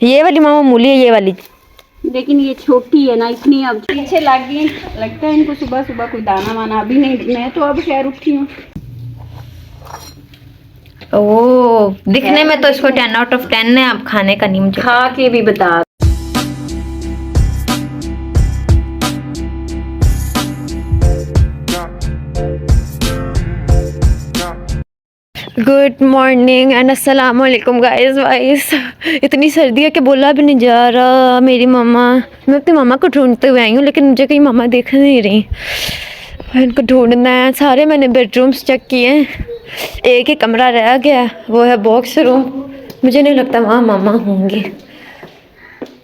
ये वाली मामा मूली है, ये वाली। लेकिन ये छोटी है ना, इतनी अब पीछे लग गई। लगता है इनको सुबह सुबह कोई दाना वाना। अभी नहीं, मैं तो अब खैर उठी हूँ। ओ दिखने में तो इसको 10 आउट ऑफ 10 है, अब खाने का नहीं मुझे। खा के भी बता। गुड मॉर्निंग एंड अस्सलाम वालेकुम गाइस। इतनी सर्दी है कि बोला भी नहीं जा रहा। मेरी मामा, मैं अपनी मामा को ढूंढते हुए आई हूँ, लेकिन मुझे कहीं मामा दिख नहीं रही। इनको ढूंढना है। सारे मैंने बेडरूम्स चेक किए हैं, एक ही कमरा रह गया, वो है बॉक्स रूम। मुझे नहीं लगता वहाँ मामा होंगे।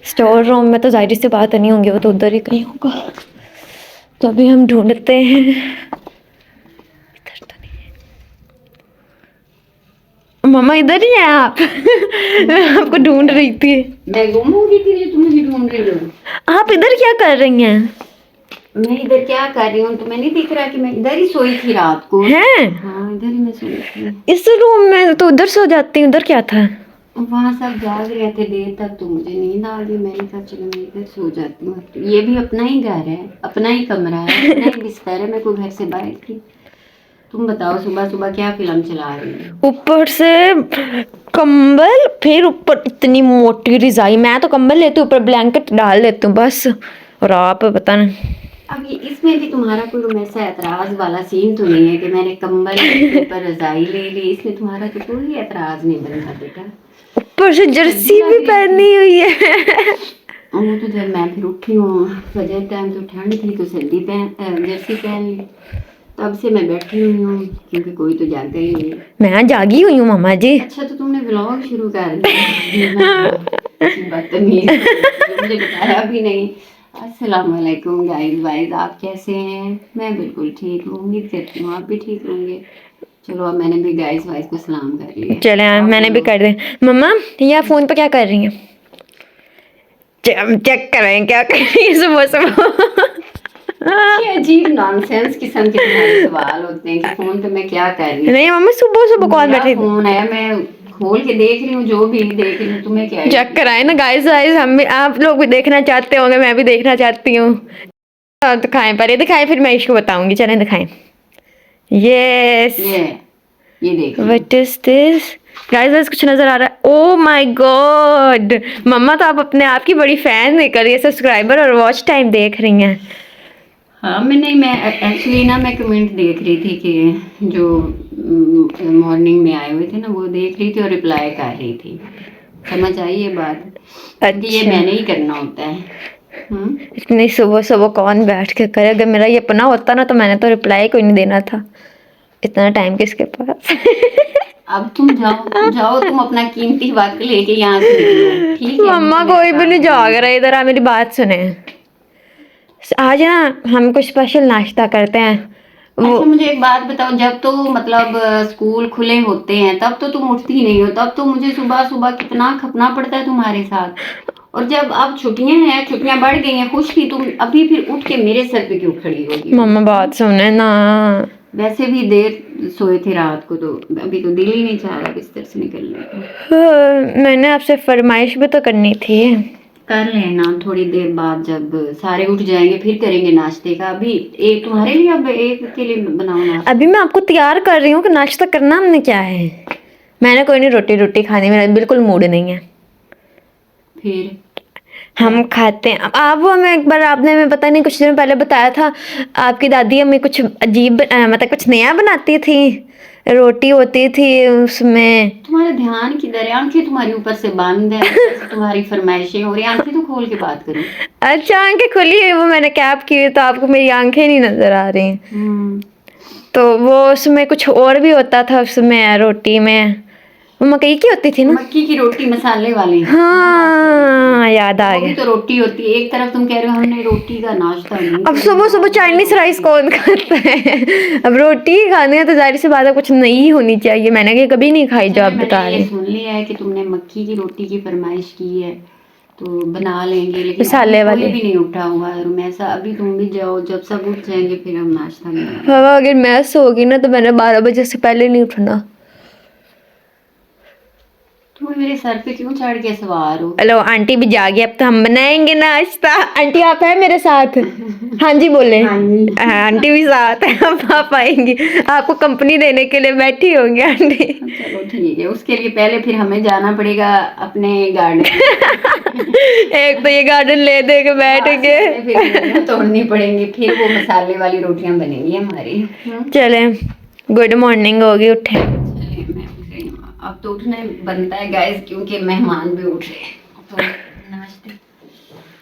स्टोर रूम में तो जाहिर सी बात नहीं होंगे, वो तो उधर ही कहीं होगा। तो अभी हम ढूंढते हैं। इधर तो नहीं है मामा, इधर ही है आप? मैं आपको ढूंढ रही थी। मैं गुम हो गई थी, तुम मुझे ढूंढ रही हो। आप इधर क्या कर रही हैं? मैं इधर क्या कर रही हूँ, तुम्हें नहीं दिख रहा कि मैं इधर ही सोई थी रात को? हैं? हाँ, इधर ही मैं सोई थी। इस रूम में तो उधर सो जाती हूँ, उधर क्या था? वहाँ सब जाग रहे थे देर तक, तो मुझे नींद आ गई। मैंने कहा चलो मैं इधर सो जाती हूँ। ये भी अपना ही घर है, अपना ही कमरा है, अपना ही बिस्तर है। मैं कोई घर से बाहर थी। तुम बताओ सुबह सुबह क्या फिल्म चला रही हो? ऊपर से कंबल, फिर ऊपर इतनी मोटी रजाई। मैं तो कंबल लेती हूँ, ऊपर ब्लैंकेट डाल लेती हूँ बस। और आप पता नहीं। अब इसमें भी तुम्हारा कोई ऐसा एतराज वाला सीन तो नहीं है कि मैंने कंबल के ऊपर रजाई ले ली? इसमें तुम्हारा तो कोई एतराज नहीं बनता बेटा। ऊपर से जर्सी भी पहनी हुई है। वो तो जब मैं फिर उठी हूँ फजर टाइम, तो ठंड थी तो जर्सी पहन ली। तब से मैं बैठी हुई हूँ, क्योंकि कोई तो जागा ही नहीं। मैं जागी हुई हूँ मामा जी। अच्छा, तो तुमने व्लॉग शुरू कर दिया? बदतमीज, मुझे बताया भी नहीं। अस्सलाम वालेकुम गाइस, आप कैसे हैं? मैं बिल्कुल ठीक हूँ, उम्मीद करती हूँ आप भी ठीक होंगे। चलो, अब मैंने भी गाइस को सलाम कर लिया। चले मैंने भी कर दिया। मम्मा ये आप फोन पे क्या कर रही हैं? चेक कर रहे हैं क्या कर रही है सुबह सुबह? ये अजीब नॉनसेंस किस्म के तुम्हारे सवाल होते हैं कि फोन पे मैं क्या कर रही हूँ। नहीं मम्मी, सुबह सुबह कौन बैठे? फोन है, मैं खोल के देख रही हूँ, जो भी देख रही हूँ। तुम्हें क्या है? चेक कराए ना गाइस। हम भी, आप लोग भी देखना चाहते होंगे, मैं भी देखना चाहती हूँ। दिखाएं, पहले दिखाएं फिर मैं इसको बताऊंगी। चलें दिखाएं। यस, ये देख। What is this guys? कुछ नजर आ रहा है? ओ माय गॉड मम्मा, तो आप अपने आप की बड़ी फैन निकल रही है। सब्सक्राइबर और वॉच टाइम देख रही हैं। हाँ, मैं एक्चुअली ना मैं कमेंट देख रही थी कि जो मॉर्निंग में आए हुए थे ना, वो देख रही थी और रिप्लाई कर रही थी। समझ आई ये बात? अच्छा, ये मैंने ही करना होता है। इतनी सुबह सुबह कौन बैठ के करे? अगर मेरा ये अपना होता ना तो मैंने तो रिप्लाई कोई नहीं देना था। इतना टाइम किसके पास? अब तुम जाओ, तुम अपना कीमती वक्त लेके यहाँ से निकलो, ठीक है? मम्मा कोई भी नहीं जाग रहा इधर। आप मेरी बात सुने, आज ना हम कुछ स्पेशल नाश्ता करते हैं। अच्छा, मुझे एक बात बताओ, जब तो मतलब स्कूल खुले होते हैं तब तो तुम उठती नहीं हो, तब तो मुझे सुबह सुबह कितना खपना पड़ता है तुम्हारे साथ। और जब अब छुट्टियां हैं, छुट्टियां बढ़ गई हैं, खुश थी तुम, अभी फिर उठ के मेरे सर पे क्यों खड़ी होगी? मम्मा बात सुने ना। वैसे भी देर सोए थे रात को, तो अभी तो दिल ही नहीं चाह रहा बिस्तर से निकलने का। मैंने आपसे फरमाइश भी तो करनी थी। कर लेना थोड़ी देर बाद, जब सारे उठ जाएंगे फिर करेंगे नाश्ते का। अभी एक तुम्हारे लिए, अब एक के लिए बनाओ नाश्ता। अभी मैं आपको तैयार कर रही हूँ कि नाश्ता करना हमने क्या है। मैंने कोई नहीं, रोटी खाने में बिल्कुल मूड नहीं है। फिर हम खाते हैं। अब वो हमें एक बार आपने, हमें पता नहीं कुछ दिन पहले बताया था, आपकी दादी हमें कुछ अजीब मतलब कुछ नया बनाती थी। रोटी होती थी उसमें। तुम्हारा ध्यान किधर है? आंखें तुम्हारी ऊपर से बंद है, तुम्हारी फरमाइशें हो रही। आंखें तो खोल के बात करो। अच्छा, आंखें खुली है, वो मैंने कैप की है तो आपको मेरी आंखें नहीं नजर आ रही। तो वो उसमें कुछ और भी होता था उसमें, रोटी में वो मकई की होती थी ना, मक्की की रोटी मसाले वाली। हाँ याद आ वो भी गया। तो रोटी होती है। एक तरफ तुम कह रहे हो हमने रोटी का नाश्ता नहीं अब सुबह सुबह चाइनीज राइस कौन खाता है? अब रोटी ही खानी है तो जाहिर सी बात है कुछ नई होनी चाहिए। मैंने ये कभी नहीं खाई जो आप बता रहे। सुन लिया है कि तुमने मक्की की रोटी की फरमाइश की है, तो बना लेंगे। लेकिन मसाले अभी वाले कोई भी नहीं उठा हुआ है रूम ऐसा। अभी तुम भी जाओ, जब सब उठ जाएंगे फिर हम नाश्ता बनाएंगे। बाबा, अगर मैस होगी ना तो मैंने 12 बजे से पहले नहीं उठना। तो मेरे सर पे क्यों चढ़ के सवार हो? हेलो आंटी भी जागी, अब तो हम बनाएंगे नाश्ता। आंटी आप है मेरे साथ? हाँ जी बोले। हाँ, आंटी भी साथ है, अब आप आएंगी, आपको कंपनी देने के लिए बैठी होंगी आंटी। चलो ठीक है, उसके लिए पहले फिर हमें जाना पड़ेगा अपने गार्डन। एक तो ये गार्डन ले दे के बैठेंगे, फिर तोड़नी पड़ेंगी, फिर वो मसाले वाली रोटियां बनेंगी हमारी। चले गुड मॉर्निंग होगी, उठे। चलिए मैं उठ रही हूँ, अब तो उठना बनता है गाइस, क्योंकि मेहमान भी उठ रहे हैं। तो नमस्ते।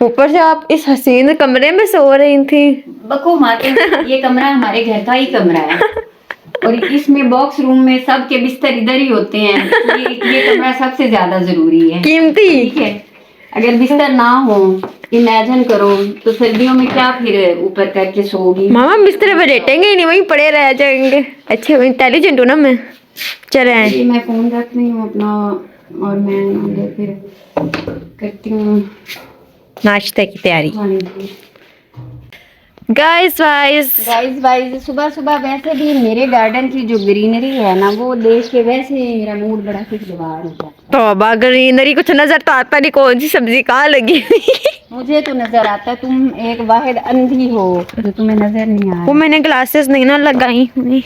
ऊपर से आप इस हसीन कमरे में सो रही थी। बको माते, ये कमरा हमारे घर का ही कमरा है और इसमें बॉक्स रूम में सबके बिस्तर इधर ही होते हैं। ये कमरा सबसे ज्यादा जरूरी है, कीमती। ठीक है, अगर बिस्तर ना हो, इमेजिन करो तो सर्दियों में क्या फिर ऊपर करके सोगी। मामा बिस्तर पे लेटेंगे ही नहीं, वहीं पड़े रह जाएंगे। अच्छे इंटेलिजेंट हूँ ना मैं। चले ये मैं फोन रख रही हूँ अपना और मैं आगे फिर करती हूँ नाश्ते की तैयारी। खाने की। गाइस गाइस सुबह सुबह वैसे भी मेरे गार्डन की जो ग्रीनरी है ना, वो देख के वैसे ही मेरा मूड बड़ा खुशगवार हो जाता है। तौबा, ग्रीनरी कुछ नजर तो आता नहीं, कौन सी सब्जी कहाँ लगी। मुझे तो नजर आता है, तुम एक वाहिद अंधी हो जो तुम्हें नजर नहीं आ वो रहा। मैंने ग्लासेस नहीं ना लगाई हुई।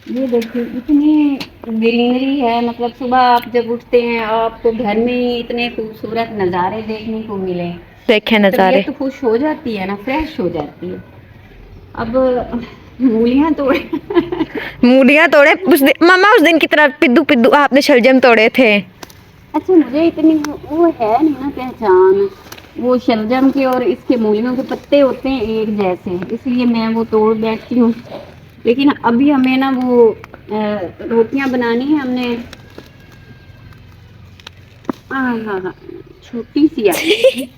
ये देखिए इतनी ग्रीनरी है, मतलब सुबह आप जब उठते हैं आपको घर में ही इतने खूबसूरत नज़ारे देखने को मिले, देखे नजारे, तबीयत तो खुश हो जाती है ना, फ्रेश हो जाती है। अब मूलियाँ तोड़े। मूलियाँ तोड़े मामा उस दिन की तरह पिद्दू पिद्दू आपने शलजम तोड़े थे। अच्छा मुझे इतनी वो है नहीं ना पहचान, वो शलजम के और इसके मूलियों के पत्ते होते हैं एक जैसे, इसलिए मैं वो तोड़ बैठती हूँ। लेकिन अभी हमें ना वो रोटियां बनानी है, हमने हाँ छोटी सी आई।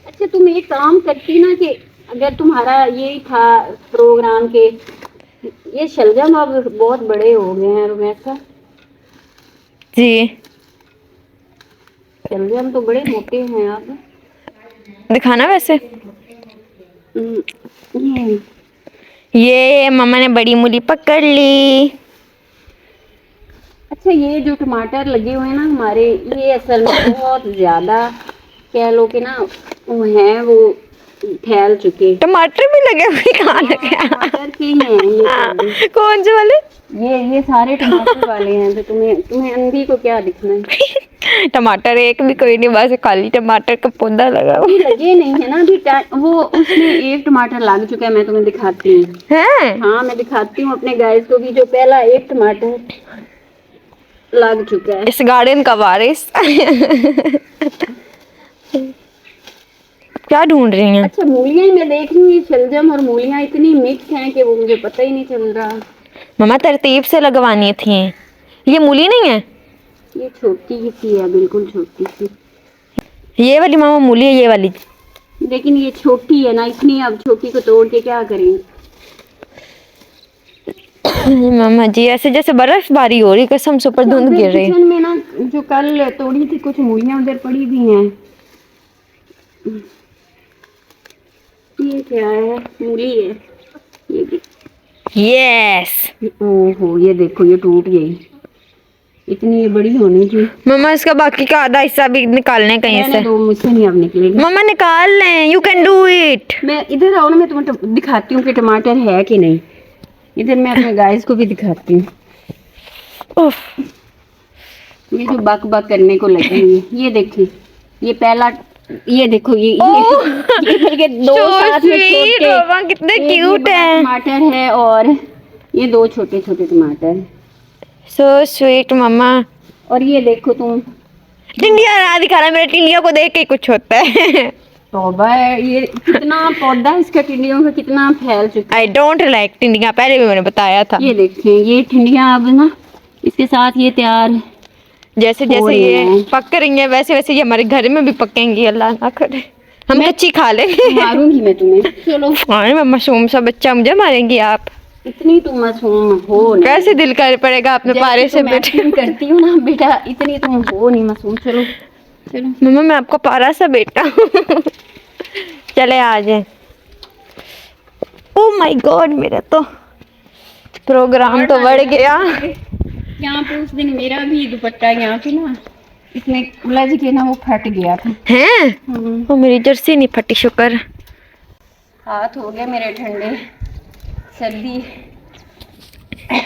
अच्छा तुम एक काम करती ना कि अगर तुम्हारा यही था प्रोग्राम के, ये शलजम अब बहुत बड़े हो गए हैं रुमैसा जी, शलजम तो बड़े मोटे हैं अब। दिखाना वैसे। ये मम्मा ने बड़ी मूली पकड़ ली। अच्छा ये जो टमाटर लगे हुए हैं ना हमारे, ये असल में बहुत ज्यादा कह लो कि ना वो हैं, वो फैल चुके। टमाटर भी लगे हुए, कहाँ लगे? टमाटर के ही हैं ये सारे। कौन से वाले? ये सारे टमाटर वाले हैं, तो तुम्हें अंधी को क्या दिखना है। टमाटर एक भी कोई नहीं, बस खाली टमाटर का पौधा लगा हुआ अभी लगे नहीं है ना, अभी वो उसमें एक टमाटर लग चुका है, मैं तुम्हें दिखाती हूँ। है। हाँ मैं दिखाती हूँ अपने गाइस को भी, जो पहला एक टमाटर लग चुका है। इस गार्डन का वारिस। क्या ढूंढ रही हैं? अच्छा मूलियाँ मैं देख रही हूँ, शलजम और मूलियाँ इतनी मिक्स हैं कि वो मुझे पता ही नहीं चल रहा। मम्मा तरतीब से लगवानी थी। ये मूली नहीं है, ये छोटी सी है, बिल्कुल छोटी सी। ये वाली मामा मूली है, ये वाली। लेकिन ये छोटी है ना इतनी, अब छोटी को तोड़ के क्या करें। मामा जी ऐसे जैसे बर्फबारी हो रही, कसम से ऊपर धुंध गिर रही। किचन में ना जो कल तोड़ी थी कुछ मूलियाँ उधर पड़ी भी हैं। ये क्या है? मूली है ये भी। यस ओहो ये देखो ये टूट गई, इतनी ये बड़ी होनी थी। मम्मा इसका बाकी का आधा हिस्सा भी निकालने कहीं से। दो मुझसे नहीं अब निकलेगा। मम्मा निकाल लें, यू कैन डू इट। मैं इधर आओ ना, मैं तुम्हें दिखाती हूँ कि टमाटर है कि नहीं। इधर मैं अपने गाइस को भी दिखाती हूँ। ये जो बक बक करने को लगी हुई है, ये देखिए ये पहला, ये देखो ये बल्कि दो साथ में छोटे, कितने क्यूट है। टमाटर है और ये दो छोटे छोटे टमाटर। सो स्वीट मम्मा। और ये देखो तुम, टिंडिया ना दिखाना, मेरे टिंडिया को देख के कुछ होता है। तौबा है, ये कितना पौधा इसका टिंडियों का कितना फैल चुका है। आई डोंट लाइक टिंडिया, पहले भी मैंने बताया था। ये देखिए ये टिंडियां अब ना इसके साथ ये तैयार जैसे जैसे ये पक रही है वैसे वैसे ये हमारे घर में भी पकेंगी, अल्लाह ना करे हम कच्ची खा लेंगे। मारूंगी मैं तुम्हें। चलो मैं मासूम सा बच्चा, मुझे मारेंगी आप? इतनी तुम मासूम हो नहीं। कैसे दिल कर पड़ेगा अपने पारे से बेटा। करती हूँ ना बेटा, इतनी तुम हो नहीं मासूम। चलो चलो मम्मा मैं आपको पारा सा बेटा। चले आ जाए। ओ माय गॉड मेरा तो प्रोग्राम तो बढ़ गया। यहाँ पे उस दिन मेरा भी दुपट्टा यहाँ पे ना इसमें उलझ के ना वो फट गया था। हैं वो मेरी जर्सी नहीं फटी, शुक्र। हाथ हो गए मेरे ठंडे, सर्दी।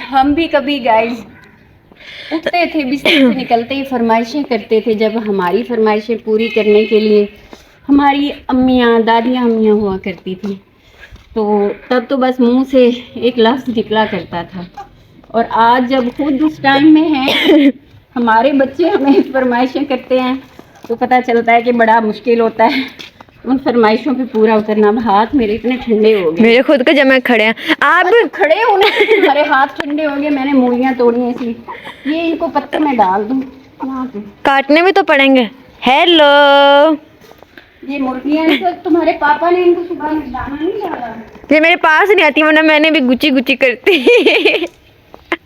हम भी कभी गाइस उठते थे बिस्तर से निकलते ही फरमाइशें करते थे। जब हमारी फरमाइशें पूरी करने के लिए हमारी अम्मियाँ दादियाँ अम्मियाँ हुआ करती थी, तो तब तो बस मुंह से एक लफ्ज़ निकला करता था। और आज जब खुद उस टाइम में हैं, हमारे बच्चे हमें फरमाइशें करते हैं, तो पता चलता है कि बड़ा मुश्किल होता है उन फरमाइशों पे पूरा उतरना। अब हाथ मेरे इतने ठंडे हो गए, मेरे खुद के जमे खड़े हैं। आप तो खड़े होने हमारे हाथ ठंडे हो गए। मैंने मूलियाँ तोड़ी हैं इसलिए ये इनको पत्ते में डाल दूँ यहाँ पे। काटने भी तो पड़ेंगे। हेलो, ये मुर्गियाँ तो तुम्हारे पापा ने इनको सुबह में दाना नहीं डाला? ये मेरे पास नहीं आती, वरना मैंने भी गुची गुची करती।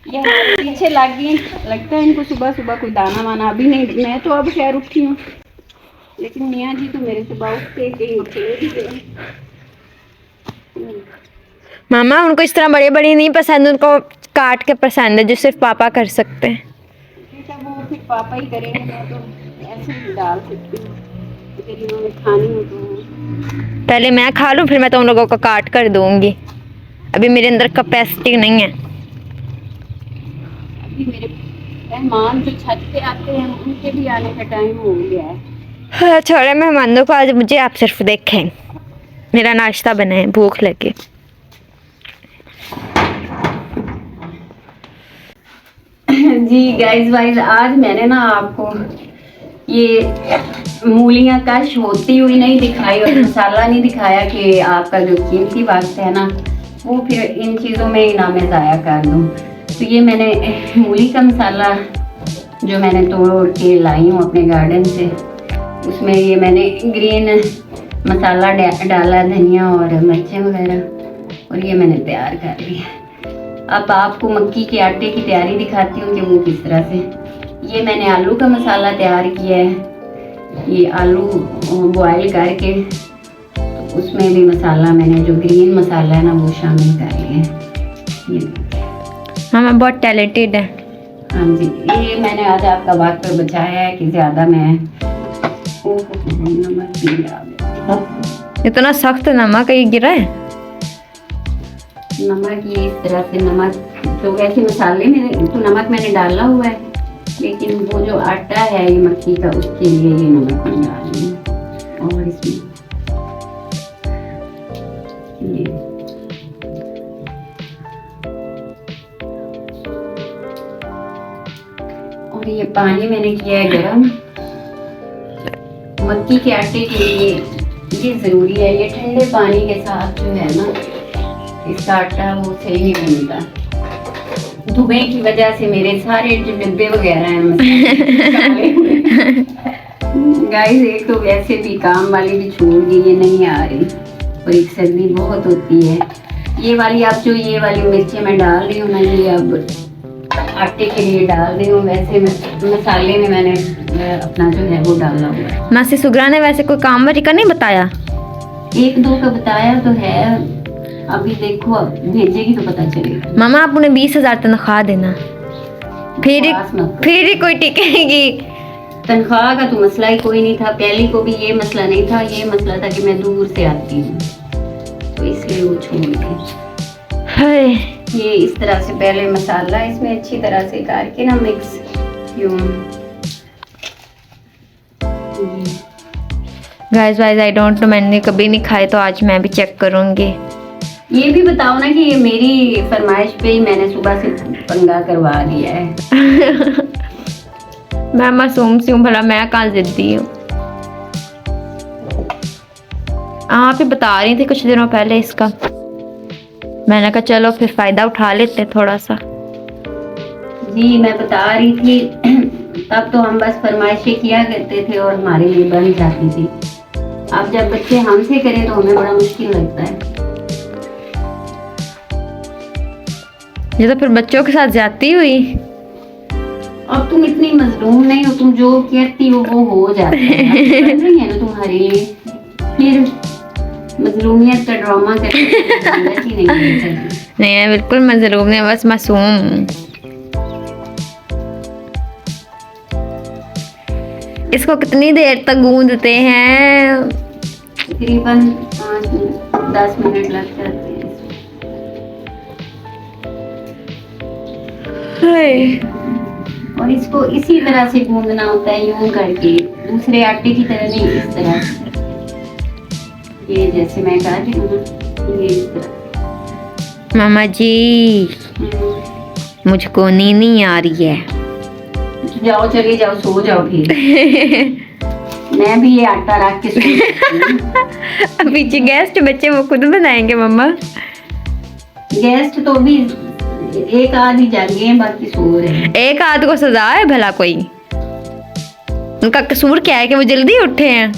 ये हमारे पीछे लग गई, लगता है इनको सुबह सुबह कोई दाना वाना। अभी नहीं, मैं तो अब खैर उठी हूँ, लेकिन मियाँ जी तो मेरे सुबह उठते कहीं उठे ही थे। मामा उनको इस तरह बड़े बड़ी नहीं पसंद, उनको काट के पसंद है, जो सिर्फ पापा कर सकते हैं। बेटा वो फिर पापा ही करेंगे, मैं तो ऐसे ही डाल सकती हूँ अगर इन्होंने खानी हो तो। पहले मैं खा लूँ, फिर मैं तुम लोगों को काट कर दूंगी। अभी मेरे अंदर कैपेसिटी नहीं है। अभी मेरे मेहमान जो छत पे आते हैं उनके भी आने का टाइम हो गया है। हाँ, छोड़े मेहमानों को, आज मुझे आप सिर्फ देखें। मेरा नाश्ता बना है, भूख लगी। जी गाइस वाइज आज मैंने ना आपको ये मूलियाँ कश होती हुई नहीं दिखाई और मसाला नहीं दिखाया कि आपका जो कीमती वक्त है ना वो फिर इन चीज़ों में ही ना मैं ज़ाया कर दूँ। तो ये मैंने मूली का मसाला जो मैंने तोड़ के लाई हूँ अपने गार्डन से, उसमें ये मैंने ग्रीन मसाला डाला, धनिया और मिर्चें वगैरह, और ये मैंने तैयार कर लिया। अब आपको मक्की के आटे की तैयारी दिखाती हूँ कि वो किस तरह से। ये मैंने आलू का मसाला तैयार किया है। ये आलू बॉयल करके तो उसमें भी मसाला मैंने जो ग्रीन मसाला है ना वो शामिल कर लिया। ये मामा बहुत टैलेंटेड है। हाँ जी, ये मैंने आज आपका वक्त बचाया है कि ज़्यादा मैं नमक भी डाल। इतना सख्त नमक ये गिरा है। नमक ये इस तरह से, नमक तो वैसे मसाले में तो नमक मैंने डाला हुआ है, लेकिन वो जो आटा है ये मक्की का उसके लिए ये नमक मैं डाल रही हूँ। और इसमें ये और ये पानी मैंने किया है गरम मक्की के आटे के लिए। ये ज़रूरी है, ये ठंडे पानी के साथ जो है ना इसका आटा वो सही नहीं बनता। धुएं की वजह से मेरे सारे जो डिब्बे वगैरह हैं गाइस, एक तो वैसे भी काम वाली भी छूट गई, ये नहीं आ रही, और एक सर्दी बहुत होती है। ये वाली अब जो ये वाली मिर्ची मैं डाल रही हूँ ना, ये अब आटे के लिए डाल रही हूँ। वैसे मसाले में मैंने अपना जो है वो डाला हुआ है। मासी सुगरा ने वैसे कोई काम वाली का नहीं बताया? एक दो का बताया तो है, अभी देखो अब भेजेगी तो पता चलेगा। मामा आप उन्हें 20,000 तनख्वाह देना, फिर ही कोई टिकेगी। तनख्वाह का तो मसला ही कोई नहीं था, पहले को भी ये मसला नहीं था। ये मसला था कि मैं दूर से आती हूँ तो इसलिए वो छोड़ गई। ये इस तरह से पहले मसाला इसमें अच्छी तरह से करके ना मिक्स क्यों। गाइस आई डोंट नो, मैंने कभी नहीं खाए तो आज मैं भी चेक करूँगी। ये भी बताओ ना कि ये मेरी फरमाइश पे ही मैंने सुबह से पंगा करवा दिया है। मैं मासूम सी हूँ, भला मैं कहाँ जिद्दी हूँ। आप ही बता रही थी कुछ दिनों पहले इसका, मैंने कहा चलो फिर फायदा उठा लेते थोड़ा सा। जी मैं बता रही थी, तब तो हम बस फरमाइशें किया करते थे और हमारे लिए बन जाती थी। अब जब बच्चे हमसे करें तो हमें बड़ा मुश्किल लगता है। ये तो फिर बच्चों के साथ जाती हुई। अब तुम इतनी मजलूम नहीं हो, तुम जो कहती हो वो हो जाता है। बन रही है ना तुम्हारे लिए, फिर मजलूमियत का ड्रामा करके नहीं है। नहीं है, बिल्कुल मजलूम नहीं, बस मासूम। इसको कितनी देर तक गूंदते हैं? तकरीबन 5-10 मिनट लग जाते हैं। और इसको इसी तरह से गूंदना होता है, यूं करके, दूसरे आटे की तरह नहीं, इस तरह से। ये जैसे मैं कर रही हूँ ना, ये इस तरह। मामा जी मुझको नींद नहीं आ रही है। जाओ, चले जाओ, सो जाओ फिर। मैं भी ये आटा रख के सो जाती हूँ। पीछे गेस्ट बच्चे वो खुद बनाएंगे मम्मा। गेस्ट तो भी एक आध ही जागे हैं, बाकी सो रहे हैं। एक आध को सजा है भला कोई? उनका कसूर क्या है कि वो जल्दी उठे हैं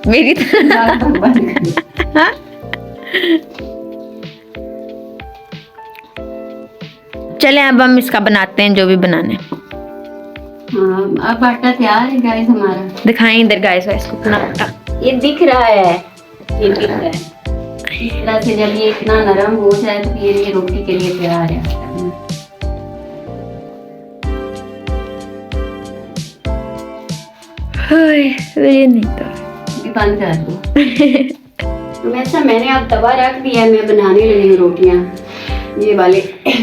मेरी तरह? हाँ? चले अब हम इसका बनाते हैं जो भी बनाने। हाँ, अब आटा तैयार है गाइस हमारा। दिखाएं इधर गाइस इसको पूरा आटा। ये दिख रहा है, ये दिख रहा है। इस तरह से जब ये इतना नरम हो जाए तो फिर ये रोटी के लिए तैयार है आटा। ये नहीं तो भी बंद कर दो। तो ऐसा मैंने अब तवा रख दिया, मैं बनाने लगी हूँ रोटियाँ ये वाले।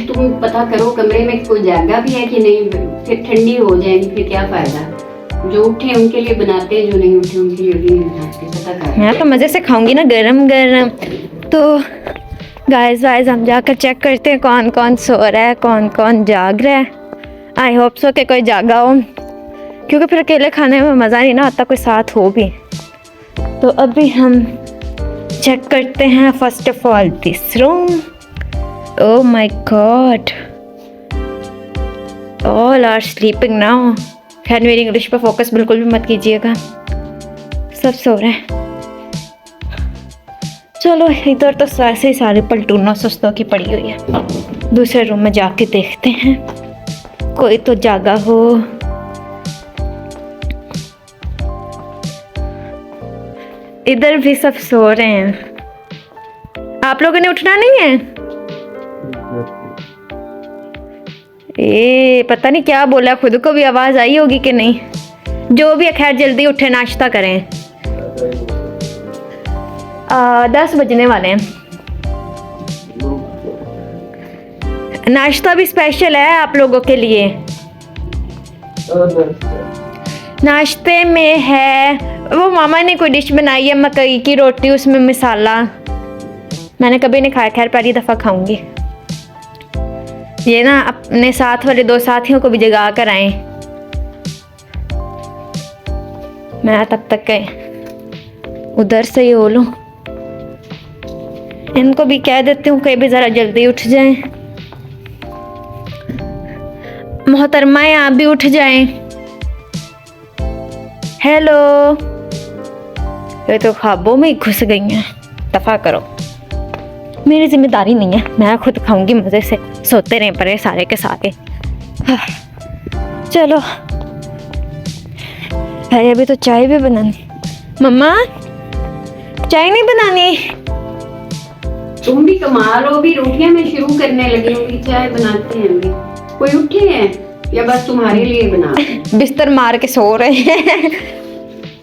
तुम पता करो कमरे में कोई जगह भी है कि नहीं, फिर ठंडी हो जाएगी, फिर क्या फायदा। जो उठे उनके लिए बनाते हैं, जो नहीं उठे उनके लिए भी नहीं बनाते। पता करो। मैं तो मजे से खाऊंगी ना गरम गरम। तो गाइस हम जाकर चेक करते हैं कौन कौन सो रहा है, कौन कौन जाग रहा है। आई होप सो कि कोई जागा हो, क्योंकि फिर अकेले खाने में मज़ा नहीं ना आता, कोई साथ हो भी। तो अभी हम चेक करते हैं first of all this room. Oh my god, all are sleeping now. खैर मेरी इंग्लिश पर फोकस बिल्कुल भी मत कीजिएगा, सब सो रहे हैं। चलो इधर तो ऐसे ही सारे पलटूनों सुस्तों की पड़ी हुई है। दूसरे रूम में जाके देखते हैं कोई तो जागा हो। इधर भी सब सो रहे हैं। आप लोगों ने उठना नहीं है? पता नहीं क्या बोला, खुद को भी आवाज आई होगी कि नहीं। जो भी है खैर जल्दी उठे, नाश्ता करें। 10 बजने वाले हैं। नाश्ता भी स्पेशल है आप लोगों के लिए। नाश्ते में है, वो मामा ने कोई डिश बनाई है, मकई की रोटी, उसमें मसाला। मैंने कभी नहीं खाया, खैर पहली दफ़ा खाऊंगी। ये ना अपने साथ वाले 2 साथियों को भी जगा कर आए। मैं तब तक गए उधर से ही हो लूं। इनको भी कह देती हूँ कहीं भी ज़रा जल्दी उठ जाएं। मोहतरमा आप भी उठ जाएं। हेलो, ये तो ख्वाबों में ही घुस गई हैं। दफा करो, मेरी जिम्मेदारी नहीं है, मैं खुद खाऊंगी मजे से। सोते रहे पड़े सारे के सारे। चलो है, अभी तो चाय भी बनानी। मम्मा चाय नहीं बनानी? तुम भी कमाल हो, भी रोटियां मैं शुरू करने लगी हूँ, चाय बनाते हैं अभी। कोई उठे हैं या बस तुम्हारे लिए बना? बिस्तर मार के सो रहे हैं।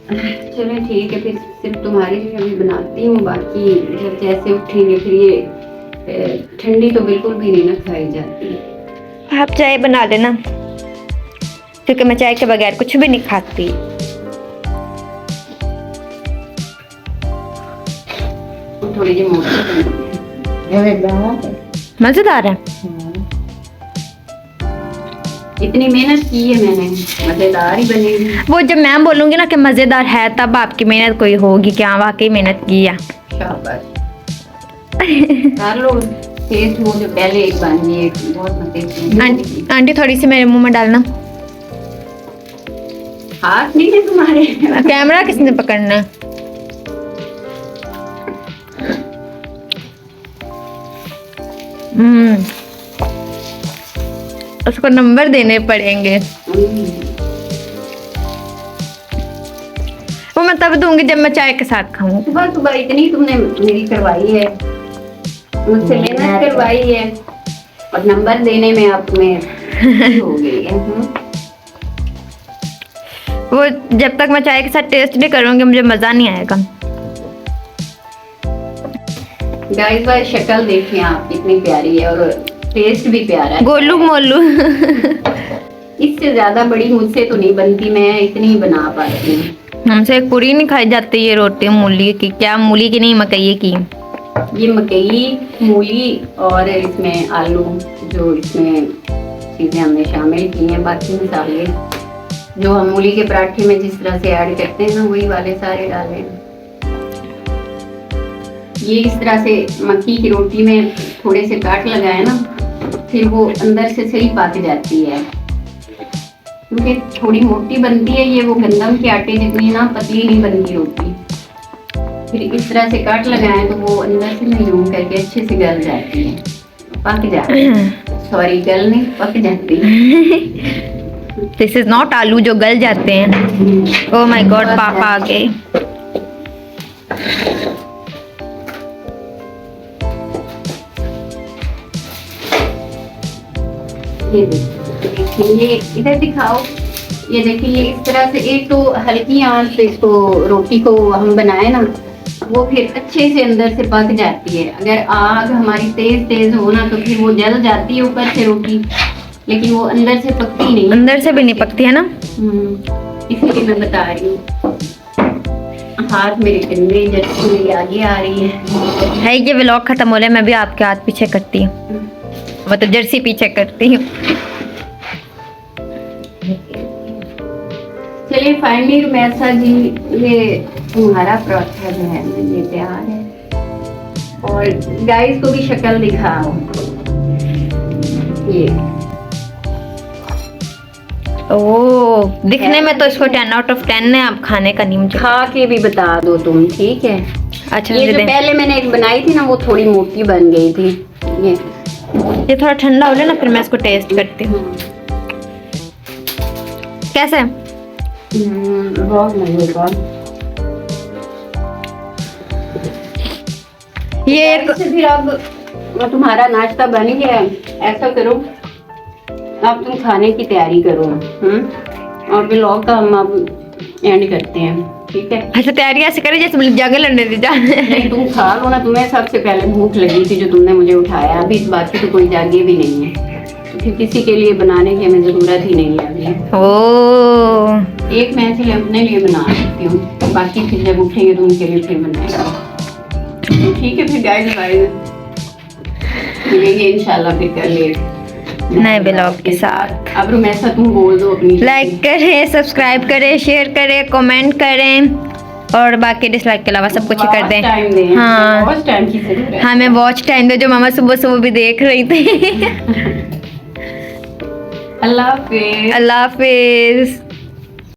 चलो ठीक है, फिर सिर्फ तुम्हारे लिए अभी बनाती हूँ, बाकी जब जैसे उठेंगे फिर ये ठंडी तो बिल्कुल भी नहीं ना खाई जाती। आप चाय बना लेना, क्योंकि मैं चाय के बगैर कुछ भी नहीं खाती। थोड़ी जी मोटी मजेदार है। इतनी मेहनत की है मैंने, मजेदार ही बनेगी। वो जब मैं बोलूंगी ना कि मजेदार है, तब आपकी मेहनत कोई होगी कि हाँ वाकई मेहनत की है। शाबाश। कर लो, टेस्ट वो जो पहले एक बन गई, एक बहुत मजे की। आंटी थोड़ी सी मेरे मुंह में डालना। हाथ नहीं है तुम्हारे? कैमरा किसने पकड़ना है? उसको नंबर देने पड़ेंगे। वो मैं तब दूंगी जब मैं चाय के साथ खाऊं। सुबह सुबह इतनी तुमने मेरी करवाई है, मुझसे मेहनत करवाई है और नंबर देने में आप में हो गई है। वो जब तक मैं चाय के साथ टेस्ट नहीं करूँगी मुझे मज़ा नहीं आएगा। गाइस भाई शक्ल देखिए आप कितनी प्यारी है और टेस्ट भी प्यारा है। गोलू मोलू। इससे ज्यादा बड़ी मुझसे तो नहीं बनती, मैं इतनी ही बना पाती हूँ। हमसे एक पूरी नहीं खाई जाती ये रोटी मूली की, क्या मूली की नहीं मकई की। ये मकई, मूली और इसमें आलू, जो इसमें चीजें हमने शामिल की हैं, बाकी मसाले जो हम मूली के पराठे में जिस तरह से ऐड करते हैं ना वही वाले सारे डाले हैं। ये इस तरह से मक्की की रोटी में थोड़े से काट लगाए ना, फिर वो अंदर से सही पक जाती है, क्योंकि थोड़ी मोटी बनती है ये, वो गंदम के आटे जितनी ना पतली नहीं बनती रोटी। फिर इस तरह से काट लगाए तो वो अंदर से नहीं करके अच्छे से गल जाती है, पक जाती है। सॉरी, गल नहीं, पक जाती है। दिस इज नॉट आलू जो गल जाते हैं। ओह माय गॉड, पापा आ गए। ये देखिए, ये इधर दिखाओ। ये देखिए, ये इस तरह से एक तो हल्की आंच पे इसको रोटी को हम बनाए ना, वो फिर अच्छे से अंदर से पक जाती है। अगर आग हमारी तेज हो ना तो फिर वो जल जाती है ऊपर से रोटी, लेकिन वो अंदर से पकती नहीं। अंदर से भी नहीं पकती है ना। इसलिए मैं बता रही हूँ। हाथ मेरे गंदे, जर्सी मेरी आगे आ रही है। ये व्लॉग खत्म हो रहा है, मैं भी आपके हाथ पीछे करती हूँ, मतलब जर्सी पीछे करती हूँ। चलिए फाइनली रुमैसा जी, ये तुम्हारा पराठा जो है ये तैयार है। और गाइस को भी शक्ल दिखाओ। ये ओह, दिखने में तो इसको 10 out of 10 है, आप खाने का नहीं मुझे। खा के भी बता दो तुम, ठीक है। अच्छा, ये जो पहले मैंने एक बनाई थी ना वो थोड़ी मोटी बन गई थी। ये थोड़ा ठंडा हो जाए ना फिर मैं इसको टेस्ट करती हूँ। कैसे? बहुत मजेदार। ये एक फिर अब तुम्हारा नाश्ता बन गया है, ऐसा करो अब तुम खाने की तैयारी करो। और व्लॉग का हम अब एंड करते हैं, ठीक है। अच्छा, तैयारी ऐसे करें जैसे मुझे जंग लड़ने दी जा। नहीं, तुम खा लो ना, तुम्हें सबसे पहले भूख लगी थी जो तुमने मुझे उठाया। अभी इस बात की तो कोई जागे भी नहीं है, तो फिर किसी के लिए बनाने की हमें जरूरत ही नहीं है अभी। ओह, एक मैं सिर्फ अपने लिए बना सकती हूँ, बाकी फिर जब उठेंगे तो उनके लिए फिर बनाएंगे, ठीक है। फिर गाइस मिलेंगे इंशाल्लाह फिर कल नए ब्लॉग के साथ। अब रुमैसा तुम बोल दो अपनी। लाइक करें, सब्सक्राइब करें, शेयर करें, कमेंट करें और बाकी डिसलाइक के अलावा सब कुछ कर दें। टाइम दें, हाँ, वॉच टाइम की जरूरत है। हमें वॉच टाइम दे, जो मामा सुबह सुबह भी देख रही थी। अल्लाह हाफिज। अल्लाह हाफिज।